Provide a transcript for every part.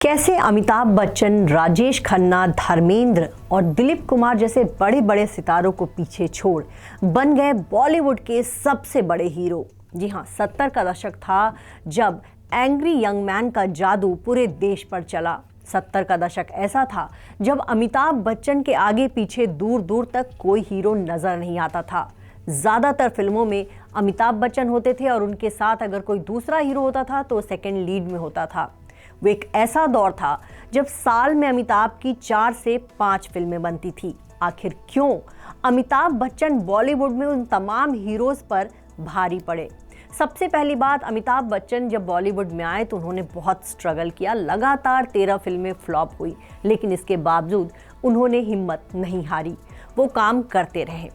कैसे अमिताभ बच्चन, राजेश खन्ना, धर्मेंद्र और दिलीप कुमार जैसे बड़े बड़े सितारों को पीछे छोड़ बन गए बॉलीवुड के सबसे बड़े हीरो। जी हाँ, 70 का दशक था जब एंग्री यंग मैन का जादू पूरे देश पर चला। 70 का दशक ऐसा था जब अमिताभ बच्चन के आगे पीछे दूर दूर तक कोई हीरो नजर नहीं आता था। ज़्यादातर फिल्मों में अमिताभ बच्चन होते थे और उनके साथ अगर कोई दूसरा हीरो होता था तो सेकंड लीड में होता था। वो एक ऐसा दौर था जब साल में अमिताभ की 4 से 5 फिल्में बनती थी। आखिर क्यों अमिताभ बच्चन बॉलीवुड में उन तमाम हीरोज पर भारी पड़े? सबसे पहली बात, अमिताभ बच्चन जब बॉलीवुड में आए तो उन्होंने बहुत स्ट्रगल किया। लगातार 13 फिल्में फ्लॉप हुई, लेकिन इसके बावजूद उन्होंने हिम्मत नहीं हारी, वो काम करते रहे।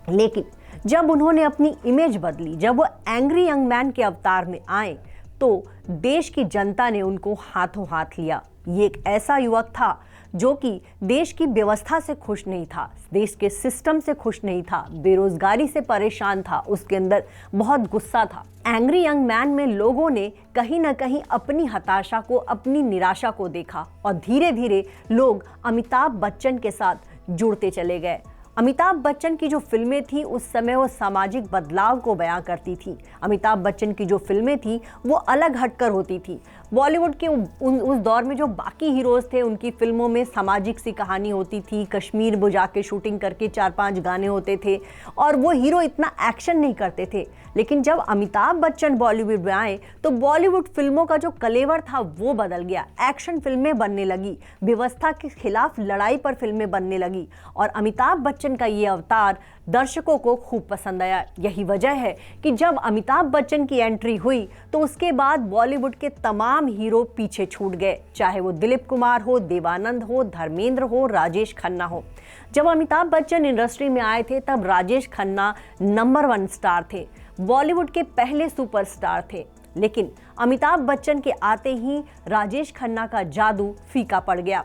लेकिन जब उन्होंने अपनी इमेज बदली, जब वो एंग्री यंग मैन के अवतार में आए तो देश की जनता ने उनको हाथों हाथ लिया। ये एक ऐसा युवक था जो कि देश की व्यवस्था से खुश नहीं था, देश के सिस्टम से खुश नहीं था, बेरोजगारी से परेशान था, उसके अंदर बहुत गुस्सा था। एंग्री यंग मैन में लोगों ने कहीं ना कहीं अपनी हताशा को, अपनी निराशा को देखा और धीरे धीरे लोग अमिताभ बच्चन के साथ जुड़ते चले गए। अमिताभ बच्चन की जो फिल्में थी उस समय वो सामाजिक बदलाव को बयां करती थी। अमिताभ बच्चन की जो फिल्में थी वो अलग हटकर होती थी। बॉलीवुड के उस दौर में जो बाकी हीरोज थे उनकी फिल्मों में सामाजिक सी कहानी होती थी, कश्मीर वो जाके शूटिंग करके 4-5 गाने होते थे और वो हीरो इतना एक्शन नहीं करते थे। लेकिन जब अमिताभ बच्चन बॉलीवुड में आए तो बॉलीवुड फिल्मों का जो कलेवर था वो बदल गया। एक्शन फिल्में बनने लगी, व्यवस्था के खिलाफ लड़ाई पर फिल्में बनने लगी और अमिताभ बच्चन का ये अवतार दर्शकों को खूब पसंद आया। यही वजह है कि जब अमिताभ बच्चन की एंट्री हुई तो उसके बाद बॉलीवुड के तमाम हीरो पीछे छूट गए, चाहे वो दिलीप कुमार हो, देवानंद हो, धर्मेंद्र हो, राजेश खन्ना हो। जब अमिताभ बच्चन इंडस्ट्री में आए थे तब राजेश खन्ना नंबर 1 स्टार थे, बॉलीवुड के पहले सुपरस्टार थे। लेकिन अमिताभ बच्चन के आते ही राजेश खन्ना का जादू फीका पड़ गया।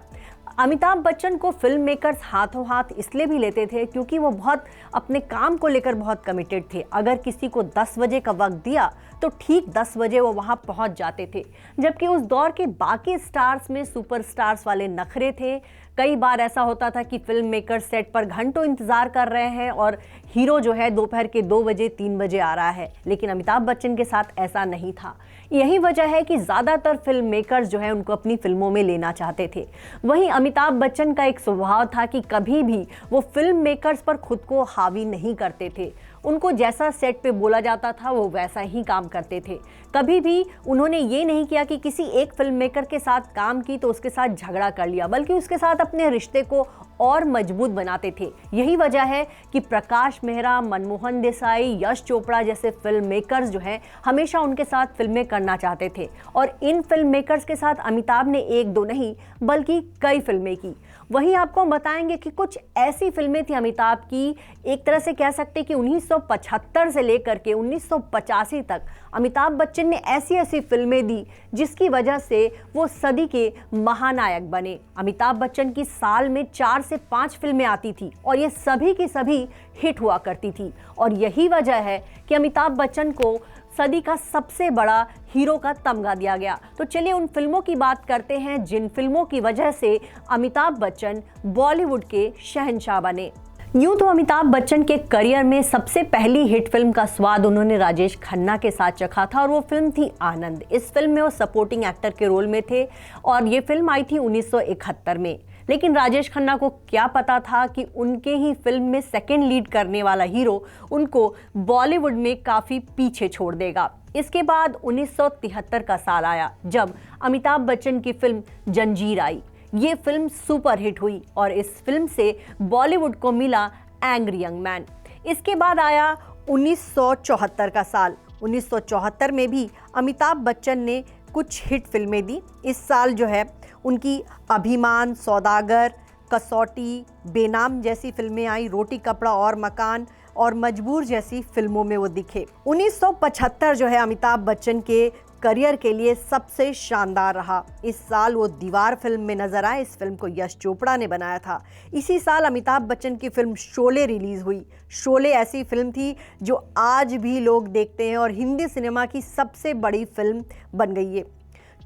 अमिताभ बच्चन को फिल्म मेकर्स हाथों हाथ इसलिए भी लेते थे क्योंकि वो बहुत अपने काम को लेकर बहुत कमिटेड थे। अगर किसी को 10 बजे का वक्त दिया तो ठीक 10 बजे वो वहाँ पहुँच जाते थे। जबकि उस दौर के बाकी स्टार्स में सुपरस्टार्स वाले नखरे थे। कई बार ऐसा होता था कि फिल्म मेकर सेट पर घंटों इंतजार कर रहे हैं और हीरो जो है दोपहर के 2 बजे 3 बजे आ रहा है, लेकिन अमिताभ बच्चन के साथ ऐसा नहीं था। यही वजह है कि ज़्यादातर फिल्म मेकर्स जो है उनको अपनी फिल्मों में लेना चाहते थे। वहीं अमिताभ बच्चन का एक स्वभाव था कि कभी भी वो फिल्म मेकर्स पर खुद को हावी नहीं करते थे। उनको जैसा सेट पे बोला जाता था वो वैसा ही काम करते थे। कभी भी उन्होंने ये नहीं किया कि किसी एक फिल्म मेकर के साथ काम की तो उसके साथ झगड़ा कर लिया, बल्कि उसके साथ अपने रिश्ते को और मजबूत बनाते थे। यही वजह है कि प्रकाश मेहरा, मनमोहन देसाई, यश चोपड़ा जैसे फिल्म मेकर्स जो हैं हमेशा उनके साथ फिल्में करना चाहते थे और इन फिल्म मेकर्स के साथ अमिताभ ने 1-2 नहीं बल्कि कई फिल्में की। वहीं आपको हम बताएंगे कि कुछ ऐसी फिल्में थी अमिताभ की, एक तरह से कह सकते कि 1975 से लेकर के 1985 तक अमिताभ बच्चन ने ऐसी ऐसी फिल्में दी जिसकी वजह से वो सदी के महानायक बने। अमिताभ बच्चन की साल में 4 से 5 फिल्में आती थी और ये सभी की सभी हिट हुआ करती थी और यही वजह है कि अमिताभ बच्चन को सदी का सबसे बड़ा हीरो का तमगा दिया गया। तो चलिए उन फिल्मों की बात करते हैं जिन फिल्मों की वजह से अमिताभ बच्चन बॉलीवुड के शहंशाह बने। यूं तो अमिताभ बच्चन के करियर में सबसे पहली हिट फिल्म का स्वाद उन्होंने राजेश खन्ना के साथ चखा था और वो फिल्म थी आनंद। इस फिल्म में वो सपोर्टिंग एक्टर के रोल में थे और ये फिल्म आई थी 1971 में। लेकिन राजेश खन्ना को क्या पता था कि उनके ही फिल्म में सेकंड लीड करने वाला हीरो उनको बॉलीवुड में काफ़ी पीछे छोड़ देगा। इसके बाद 1973 का साल आया जब अमिताभ बच्चन की फिल्म जंजीर आई। ये फिल्म सुपर हिट हुई और इस फिल्म से बॉलीवुड को मिला एंग्री यंग मैन। इसके बाद आया 1974 का साल। 1974 में भी अमिताभ बच्चन ने कुछ हिट फिल्में दी। इस साल जो है उनकी अभिमान, सौदागर, कसौटी, बेनाम जैसी फिल्में आई। रोटी कपड़ा और मकान और मजबूर जैसी फिल्मों में वो दिखे। 1975 जो है अमिताभ बच्चन के करियर के लिए सबसे शानदार रहा। इस साल वो दीवार फिल्म में नजर आए। इस फिल्म को यश चोपड़ा ने बनाया था। इसी साल अमिताभ बच्चन की फिल्म शोले रिलीज हुई। शोले ऐसी फिल्म थी जो आज भी लोग देखते हैं और हिंदी सिनेमा की सबसे बड़ी फिल्म बन गई है।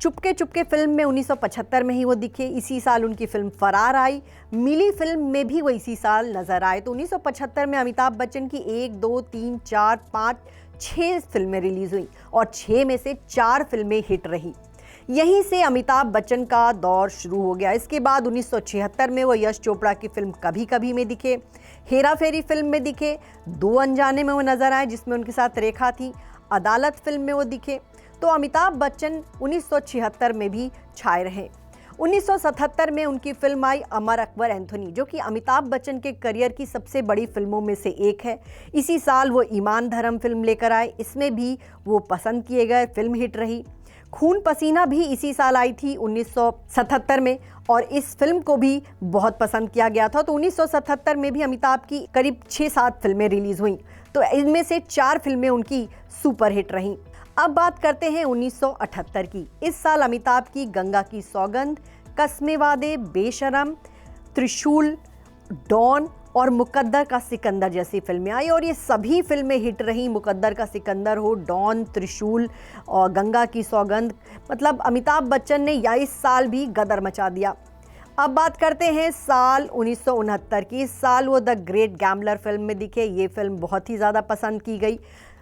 चुपके चुपके फिल्म में 1975 में ही वो दिखे। इसी साल उनकी फिल्म फरार आई। मिली फिल्म में भी वो इसी साल नजर आए। तो 1975 में अमिताभ बच्चन की 1, 2, 3, 4, 5, 6 फिल्में रिलीज हुई और 6 में से 4 फिल्में हिट रही। यहीं से अमिताभ बच्चन का दौर शुरू हो गया। इसके बाद 1976 में वो यश चोपड़ा की फिल्म कभी कभी में दिखे, हेरा फेरी फिल्म में दिखे, 2 अनजाने में वो नजर आए जिसमें उनके साथ रेखा थी, अदालत फिल्म में वो दिखे। तो अमिताभ बच्चन 1976 में भी छाए रहे। 1977 में उनकी फिल्म आई अमर अकबर एंथोनी, जो कि अमिताभ बच्चन के करियर की सबसे बड़ी फिल्मों में से एक है। इसी साल वो ईमान धर्म फिल्म लेकर आए, इसमें भी वो पसंद किए गए, फिल्म हिट रही। खून पसीना भी इसी साल आई थी 1977 में और इस फिल्म को भी बहुत पसंद किया गया था। तो 1977 में भी अमिताभ की करीब 6-7 फिल्में रिलीज हुई, तो इनमें से 4 फिल्में उनकी सुपर हिट रहीं। अब बात करते हैं 1978 की। इस साल अमिताभ की गंगा की सौगंध, कस्मे वादे, बेशरम, त्रिशूल, डॉन और मुकद्दर का सिकंदर जैसी फिल्में आई और ये सभी फिल्में हिट रही। मुकद्दर का सिकंदर हो, डॉन, त्रिशूल और गंगा की सौगंध, मतलब अमिताभ बच्चन ने इस साल भी गदर मचा दिया। अब बात करते हैं साल 1969 की। इस साल वो द ग्रेट गैम्बलर फिल्म में दिखे। ये फिल्म बहुत ही ज़्यादा पसंद की गई।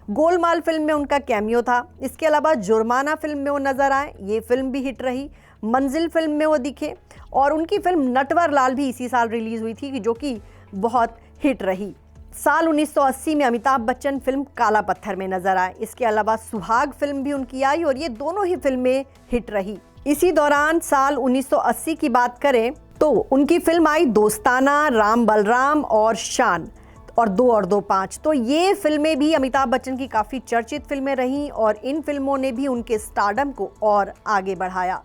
गोलमाल फिल्म में उनका कैमियो था। इसके अलावा जुर्माना फिल्म में वो नजर आए, ये फिल्म भी हिट रही। मंजिल फिल्म में वो दिखे और उनकी फिल्म नटवर लाल भी इसी साल रिलीज हुई थी, जो कि बहुत हिट रही। साल 1980 में अमिताभ बच्चन फिल्म काला पत्थर में नजर आए। इसके अलावा सुहाग फिल्म भी उनकी आई और ये दोनों ही फिल्में हिट रही। इसी दौरान साल 1980 की बात करें तो उनकी फिल्म आई दोस्ताना, राम बलराम और शान और 2 और 2 5। तो ये फिल्में भी अमिताभ बच्चन की काफ़ी चर्चित फिल्में रहीं और इन फिल्मों ने भी उनके स्टारडम को और आगे बढ़ाया।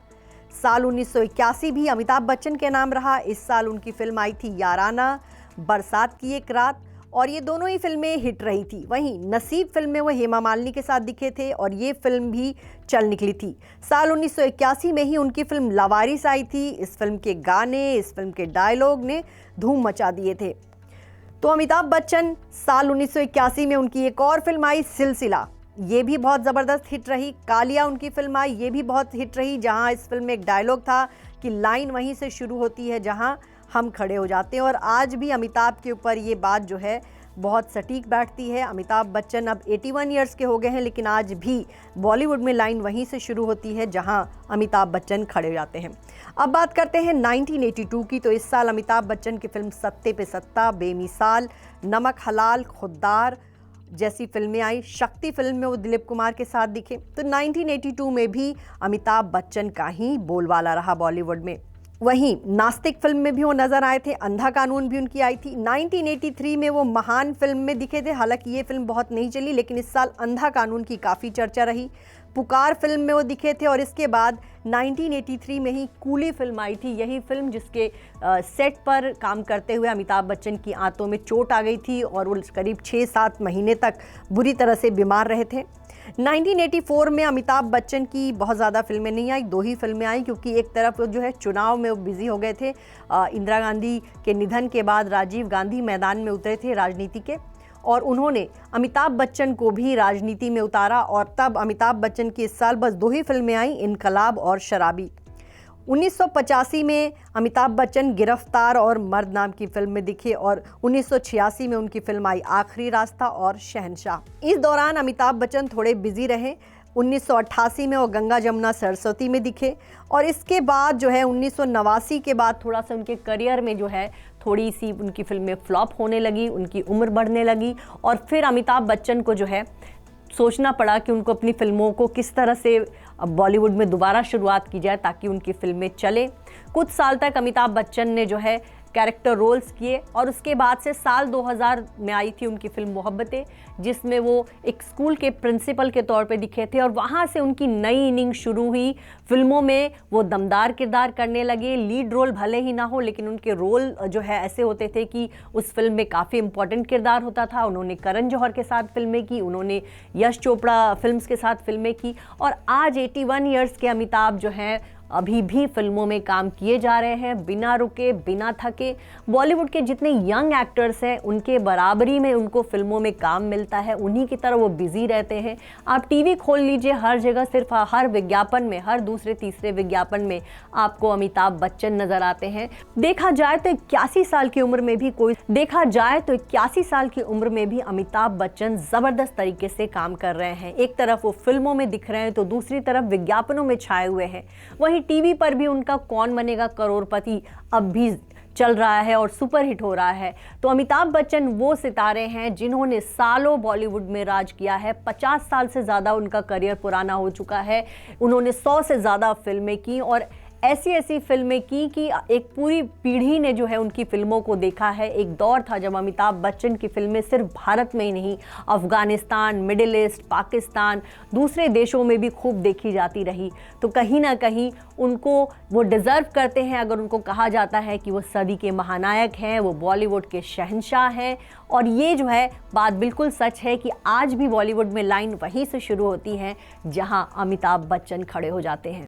साल 1981 भी अमिताभ बच्चन के नाम रहा। इस साल उनकी फिल्म आई थी याराना, बरसात की एक रात और ये दोनों ही फिल्में हिट रही थी। वहीं नसीब फिल्म में वो हेमा मालिनी के साथ दिखे थे और ये फिल्म भी चल निकली थी। साल 1981 में ही उनकी फिल्म लावारिस आई थी। इस फिल्म के गाने, इस फिल्म के डायलॉग ने धूम मचा दिए थे। तो अमिताभ बच्चन साल 1981 में उनकी एक और फिल्म आई सिलसिला, ये भी बहुत ज़बरदस्त हिट रही। कालिया उनकी फिल्म आई, ये भी बहुत हिट रही, जहां इस फिल्म में एक डायलॉग था कि लाइन वहीं से शुरू होती है जहां हम खड़े हो जाते हैं। और आज भी अमिताभ के ऊपर ये बात जो है बहुत सटीक बैठती है। अमिताभ बच्चन अब 81 ईयर्स के हो गए हैं, लेकिन आज भी बॉलीवुड में लाइन वहीं से शुरू होती है जहां अमिताभ बच्चन खड़े हो जाते हैं। अब बात करते हैं 1982 की। तो इस साल अमिताभ बच्चन की फिल्म सत्ते पे सत्ता, बेमिसाल, नमक हलाल, खुद्दार जैसी फिल्में आई। शक्ति फिल्म में वो दिलीप कुमार के साथ दिखे। तो 1982 में भी अमिताभ बच्चन का ही बोलबाला रहा बॉलीवुड में। वहीं नास्तिक फिल्म में भी वो नजर आए थे। अंधा कानून भी उनकी आई थी। 1983 में वो महान फिल्म में दिखे थे। हालांकि ये फिल्म बहुत नहीं चली, लेकिन इस साल अंधा कानून की काफ़ी चर्चा रही। पुकार फिल्म में वो दिखे थे और इसके बाद 1983 में ही कूली फिल्म आई थी। यही फिल्म जिसके सेट पर काम करते हुए अमिताभ बच्चन की आंतों में चोट आ गई थी और वो करीब 6-7 महीने तक बुरी तरह से बीमार रहे थे। 1984 में अमिताभ बच्चन की बहुत ज़्यादा फिल्में नहीं आई, 2 ही फिल्में आई, क्योंकि एक तरफ जो है चुनाव में वो बिजी हो गए थे। इंदिरा गांधी के निधन के बाद राजीव गांधी मैदान में उतरे थे राजनीति के और उन्होंने अमिताभ बच्चन को भी राजनीति में उतारा और तब अमिताभ बच्चन की इस साल बस 2 ही फिल्में आई, इनकलाब और शराबी। 1985 में अमिताभ बच्चन गिरफ्तार और मर्द नाम की फिल्म में दिखे और 1986 में उनकी फिल्म आई आखिरी रास्ता और शहंशाह। इस दौरान अमिताभ बच्चन थोड़े बिजी रहे। 1988 में वो गंगा जमुना सरस्वती में दिखे और इसके बाद जो है 1989 के बाद थोड़ा सा उनके करियर में जो है थोड़ी सी उनकी फिल्में फ्लॉप होने लगी, उनकी उम्र बढ़ने लगी और फिर अमिताभ बच्चन को जो है सोचना पड़ा कि उनको अपनी फिल्मों को किस तरह से बॉलीवुड में दोबारा शुरुआत की जाए ताकि उनकी फिल्में चले। कुछ साल तक अमिताभ बच्चन ने जो है कैरेक्टर रोल्स किए और उसके बाद से साल 2000 में आई थी उनकी फिल्म मोहब्बतें, जिसमें वो एक स्कूल के प्रिंसिपल के तौर पे दिखे थे और वहाँ से उनकी नई इनिंग शुरू हुई। फिल्मों में वो दमदार किरदार करने लगे। लीड रोल भले ही ना हो, लेकिन उनके रोल जो है ऐसे होते थे कि उस फिल्म में काफ़ी इंपॉर्टेंट किरदार होता था। उन्होंने करण जौहर के साथ फिल्में की, उन्होंने यश चोपड़ा फिल्म्स के साथ फिल्में की और आज 81 ईयर्स के अमिताभ जो हैं अभी भी फिल्मों में काम किए जा रहे हैं बिना रुके, बिना थके। बॉलीवुड के जितने यंग एक्टर्स हैं उनके बराबरी में उनको फिल्मों में काम मिलता है, उन्हीं की तरह वो बिजी रहते हैं। आप टीवी खोल लीजिए, हर जगह सिर्फ हर विज्ञापन में, हर दूसरे तीसरे विज्ञापन में आपको अमिताभ बच्चन नजर आते हैं। देखा जाए तो 81 साल की उम्र में भी अमिताभ बच्चन जबरदस्त तरीके से काम कर रहे हैं। एक तरफ वो फिल्मों में दिख रहे हैं तो दूसरी तरफ विज्ञापनों में छाए हुए हैं। वहीं टीवी पर भी उनका कौन बनेगा करोड़पति अब भी चल रहा है और सुपरहिट हो रहा है। तो अमिताभ बच्चन वो सितारे हैं जिन्होंने सालों बॉलीवुड में राज किया है। 50 साल से ज़्यादा उनका करियर पुराना हो चुका है। उन्होंने 100 से ज़्यादा फिल्में की और ऐसी फिल्में की कि एक पूरी पीढ़ी ने जो है उनकी फिल्मों को देखा है। एक दौर था जब अमिताभ बच्चन की फिल्में सिर्फ भारत में ही नहीं, अफगानिस्तान, मिडिल ईस्ट, पाकिस्तान, दूसरे देशों में भी खूब देखी जाती रही। तो कहीं ना कहीं उनको वो डिज़र्व करते हैं अगर उनको कहा जाता है कि वो सदी के महानायक हैं, वो बॉलीवुड के शहंशाह हैं। और ये जो है बात बिल्कुल सच है कि आज भी बॉलीवुड में लाइन वहीं से शुरू होती है जहाँ अमिताभ बच्चन खड़े हो जाते हैं।